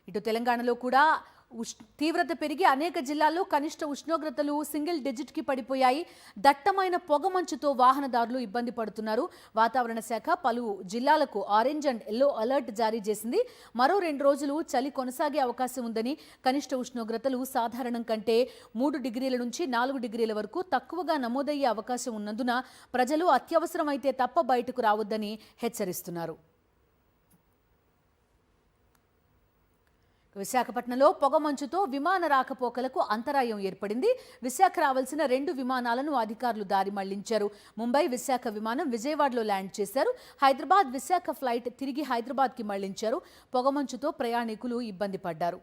ఇటు తెలంగాణలో కూడా తీవ్రత పెరిగి అనేక జిల్లాల్లో కనిష్ట ఉష్ణోగ్రతలు సింగిల్ డిజిట్కి పడిపోయాయి. దట్టమైన పొగమంచుతో వాహనదారులు ఇబ్బంది పడుతున్నారు. వాతావరణ శాఖ పలు జిల్లాలకు ఆరెంజ్ అండ్ ఎల్లో అలర్ట్ జారీ చేసింది. మరో 2 రోజులు చలి కొనసాగే అవకాశం ఉందని, కనిష్ట ఉష్ణోగ్రతలు సాధారణం కంటే 3 డిగ్రీల నుంచి 4 డిగ్రీల వరకు తక్కువగా నమోదయ్యే అవకాశం ఉన్నందున ప్రజలు అత్యవసరమైతే తప్ప బయటకు రావద్దని హెచ్చరిస్తున్నారు. విశాఖపట్నంలో పొగమంచుతో విమాన రాకపోకలకు అంతరాయం ఏర్పడింది. విశాఖ రావాల్సిన 2 విమానాలను అధికారులు దారి మళ్లించారు. ముంబై విశాఖ విమానం విజయవాడలో ల్యాండ్ చేశారు. హైదరాబాద్ విశాఖ ఫ్లైట్ తిరిగి హైదరాబాద్కి మళ్లించారు. పొగమంచుతో ప్రయాణికులు ఇబ్బంది పడ్డారు.